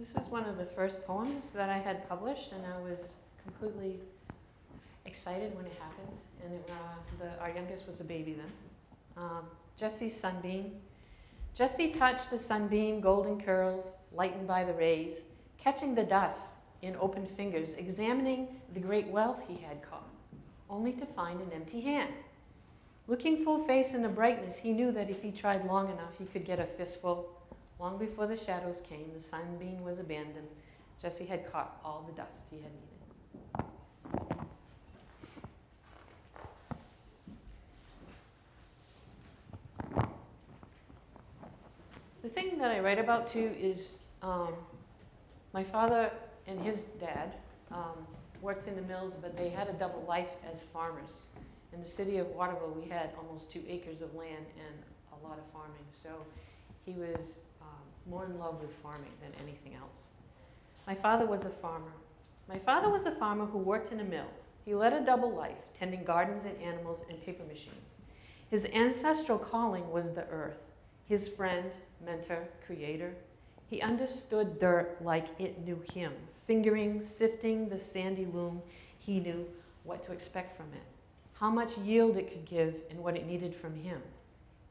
This is one of the first poems that I had published, and I was completely excited when it happened. And our youngest was a baby then. Jessie's Sunbeam. Jessie touched a sunbeam, golden curls, lightened by the rays, catching the dust in open fingers, examining the great wealth he had caught, only to find an empty hand. Looking full face in the brightness, he knew that if he tried long enough, he could get a fistful. Long before the shadows came, the sunbeam was abandoned. Jessie had caught all the dust he had needed. The thing that I write about too is my father and his dad worked in the mills, but they had a double life as farmers. In the city of Waterville, we had almost 2 acres of land and a lot of farming. So he was more in love with farming than anything else. My father was a farmer. My father was a farmer who worked in a mill. He led a double life, tending gardens and animals and paper machines. His ancestral calling was the earth, his friend, mentor, creator. He understood dirt like it knew him. Fingering, sifting the sandy loam, he knew what to expect from it, how much yield it could give, and what it needed from him.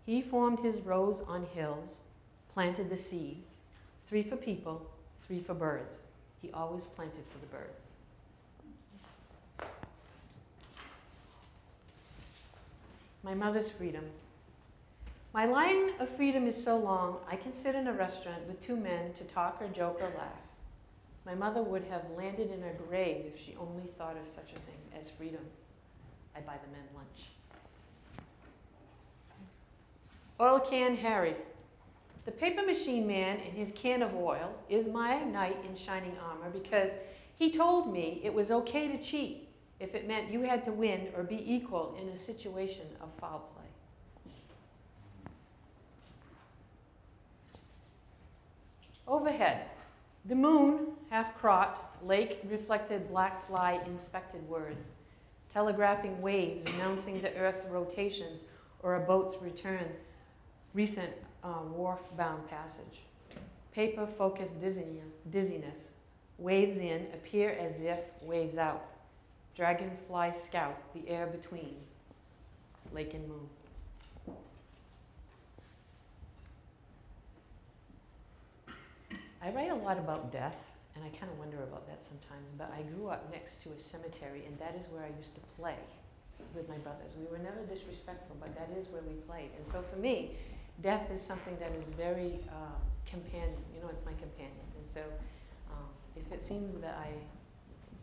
He formed his rows on hills, planted the seed, 3 for people, 3 for birds. He always planted for the birds. My mother's freedom. My line of freedom is so long, I can sit in a restaurant with 2 men to talk or joke or laugh. My mother would have landed in her grave if she only thought of such a thing as freedom. I buy the men lunch. Oil Can Harry. The paper machine man in his can of oil is my knight in shining armor because he told me it was okay to cheat if it meant you had to win or be equal in a situation of foul play. Overhead, the moon, half-cropped, lake reflected black fly inspected words, telegraphing waves announcing the Earth's rotations or a boat's return, recent wharf-bound passage. Paper-focused dizziness, waves in appear as if waves out. Dragonfly scout the air between lake and moon. I write a lot about death, and I kind of wonder about that sometimes, but I grew up next to a cemetery, and that is where I used to play with my brothers. We were never disrespectful, but that is where we played. And so for me, death is something that is very companion. You know, it's my companion. And so if it seems that I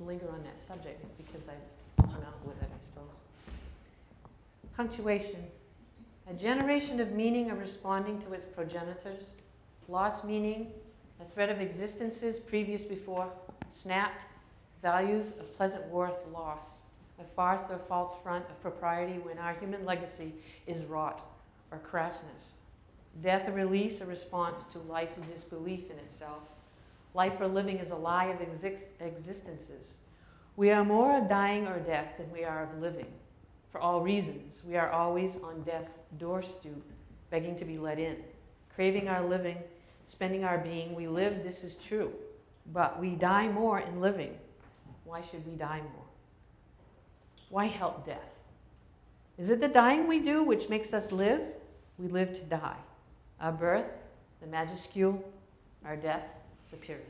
linger on that subject, it's because I've hung out with it, I suppose. Punctuation. A generation of meaning of responding to its progenitors. Lost meaning, a thread of existences previous before, snapped, values of pleasant worth lost. A farce or false front of propriety when our human legacy is rot or crassness. Death a release, a response to life's disbelief in itself. Life or living is a lie of existences. We are more of dying or death than we are of living. For all reasons, we are always on death's doorstoop, begging to be let in. Craving our living, spending our being, we live, this is true. But we die more in living. Why should we die more? Why help death? Is it the dying we do which makes us live? We live to die. Our birth, the majuscule, our death, the period.